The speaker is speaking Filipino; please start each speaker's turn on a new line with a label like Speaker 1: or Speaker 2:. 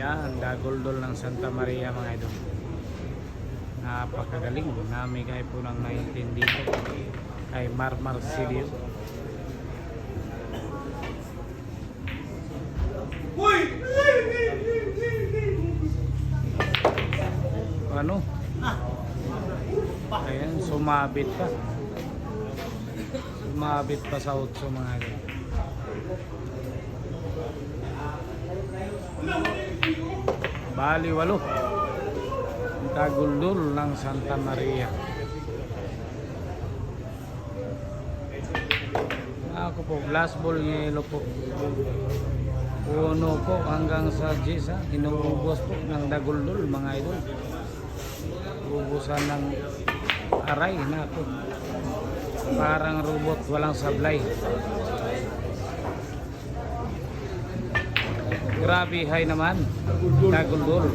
Speaker 1: Yan, dagoldol ng Santa Maria mga idol. Napakagaling. Namigay po ng 19 dito kay Marmar Silio. Ano? Ayan, sumabit pa. Sumabit pa sa 8 mga idol. Bali 8. Dagoldol ng Santa Maria. Ako po, glass ball yelo po. Puno po hanggang sa Gisa. Inuubos po ng dagoldol mga idol. Ubusan ng aray na po. Parang robot, walang sablay. Grabe high naman. Dagoldol.